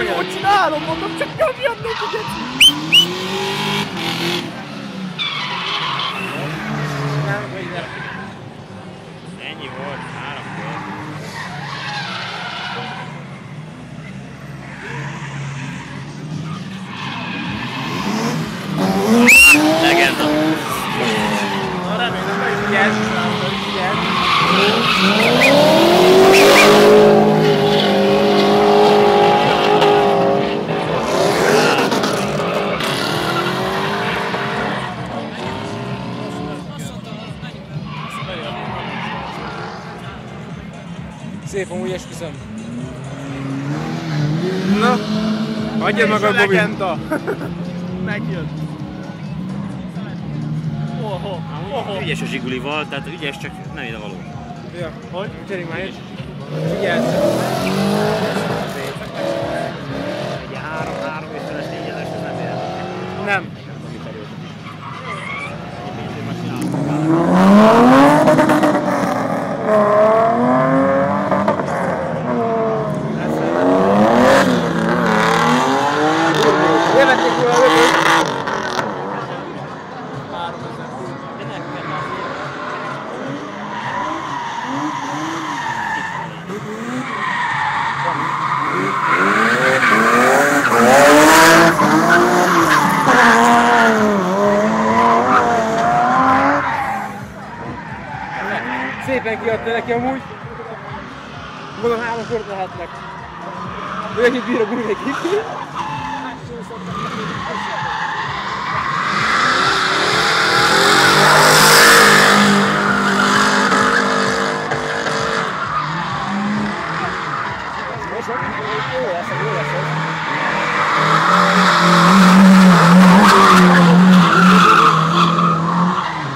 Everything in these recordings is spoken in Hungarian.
Hogy csinálom, mondom, csak nyomjam neki, Ennyi volt, 3 kör. Legenda. Na remélem, hogy figyelj, Szép, amúgy esküszöm. Na, hagyjad magad, Bobby. Legenda. Megjött. Ügyes a zsigulival, tehát ügyes, csak nem ide való. Ja, hogy? Cseréljünk már egy. Figyelj! Egy 3 éves 4-es, ez nem ér. Nem. Jövették volna a lökök. Szépen kiadta neki amúgy. Mondom, 3 kört lehetnek. Ő ennyit bír a gumi neki.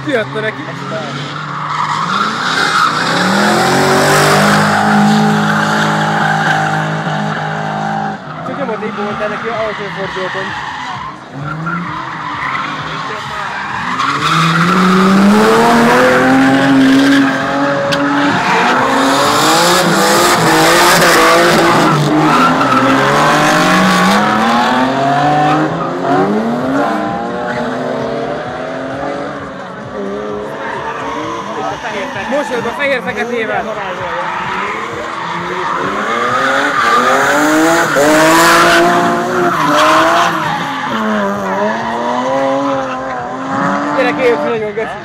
Kiadta neki. Csak nyomatékban mondtál neki alacsony fordulaton. Most jött a fehér-feketével. Gyere, kéjjön nagyon geci.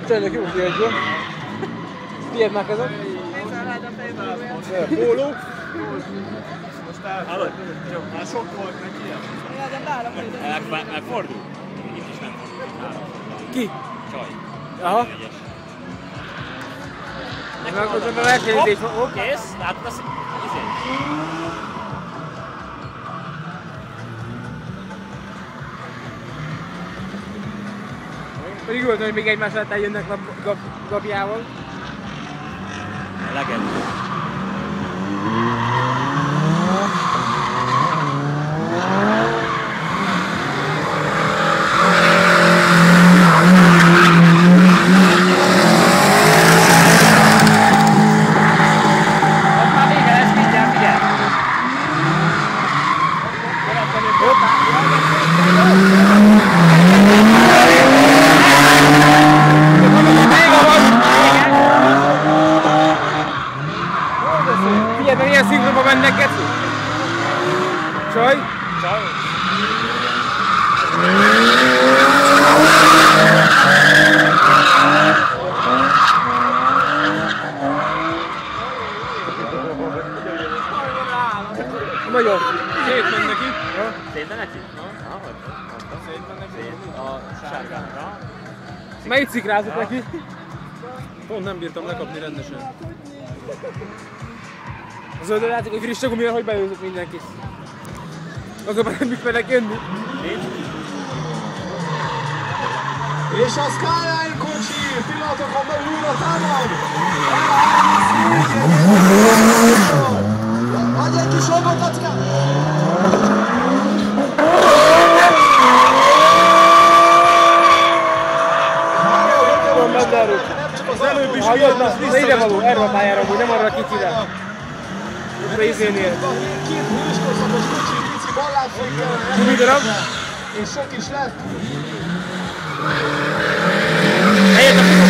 Csajnak jó kiadja. Tiéd már kezed? Póló. Most elhallod. Már sok volt neki ilyen. Megfordul? Itt is nem fordul. Ki? Csaj. Aha. Meghozzam a versenyzést. Hopp, kész. Látod azt? Pedig volt, hogy még egymás alatt eljönnek Gabiával. Legenda. Vége van! Melyik cikrázott neki? Pont nem bírtam lekapni rendesen. A zöldön látszik, hogy friss a gumira, hogy beőzött mindenkit. Azonban nem bükvelek jönni. És a Skyline kocsi pillanatokon belül újra támad! Adj egy kis olgotackát! Az előbb is kijött, ide való, erre a pályára, hogy nem arra a kicire. Ott a izénél. Két hőskorszakos kocsi, pici ballábfékkel. Gumi darab. És sok is lett. Helyet a hopp.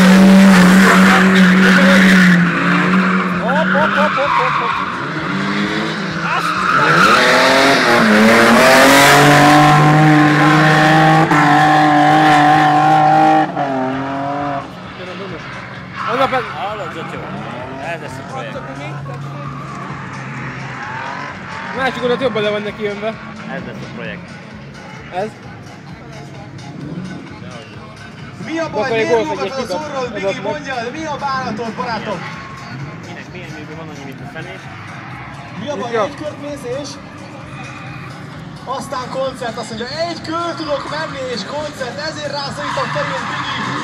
Hallod, jó. Ez lesz a projekt. Másik oldalt jobban le van neki jönve. Ez lesz a projekt. Ez? Mi a baj, miért nyugat az orrod, Bigi, mondjad, mi a bánatod, barátom? Minek milyen műből van annyi, mint a fenés? Mi a baj, egy kört mész és? Aztán koncert, azt mondja, egy kör tudok menni és koncert, ezért rászorítottam fején, Bigi.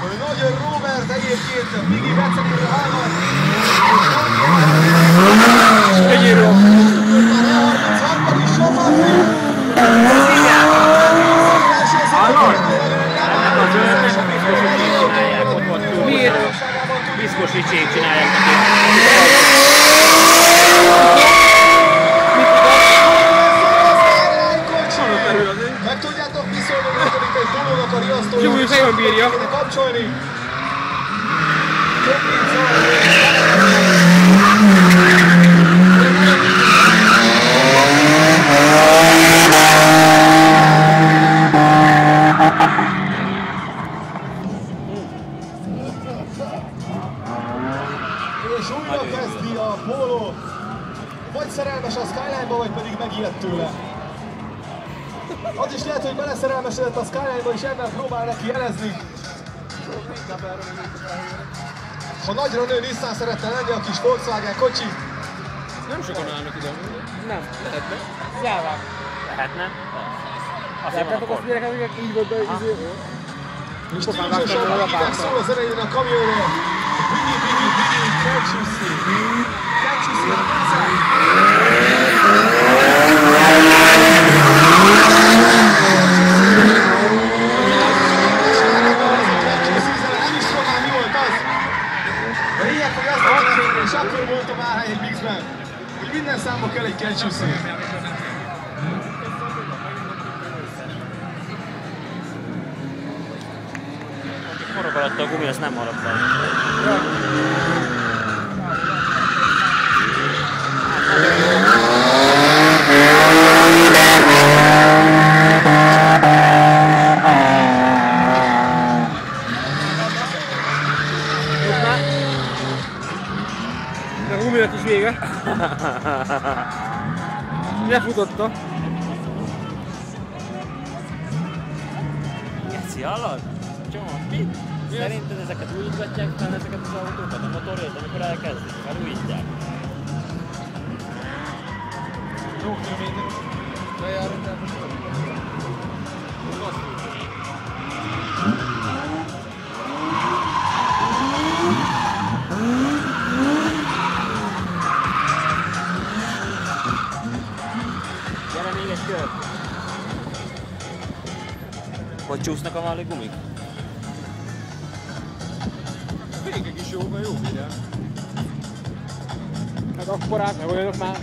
Hogy nagyon Robert egyébként, Bigi Becenőről hallgat. Egyéről. Már E33-ban is sokan még. Miért? Piszkosítsék csinálják neki. Meg tudjátok viszonylag, hogy egy dolognak a riasztója. Csúly, hogy nagyon bírja. Kéne kapcsolni. Több mint és újra kezdi a Polo. Vagy szerelmes a Skyline-ba, vagy pedig megijedt tőle. Az is lehet, hogy beleszerelmesedett a Skyline-ba, és ebben próbál neki jelezni. Ha nagyra nő, Nissan szeretne lenni a kis Volkswagen kocsi. Nem sokan állnak ide. Nem, lehetne. Jávák. Lehetne? Azért van Látjátok azt akkor. mondják, hogy így volt be, hogy izé... És stílusosan Biginek szól az elején a kamionról. Bigi, can't you see? Can't you see a concept? Nem is tudom már mi volt az. De lényeg, hogy azt mondtam, és akkor voltam álhány egy mixben, hogy minden számba kell egy can't you see. Forog alatt a gumi, az nem maradt fel. A guminak is vége. Lefutotta. Geci, hallod? Csomag, mit? Szerinted ezeket újítgatják fel, ezeket az autókat, a motorját, amikor elkezdik? Felújítják? Jó kilométer. Lejárunk el most. Gyere még egy kör! Hogy csúsznak a malli gumik? Fékek is jó, mert jó bírják. Hát akkorák, meg olyanok már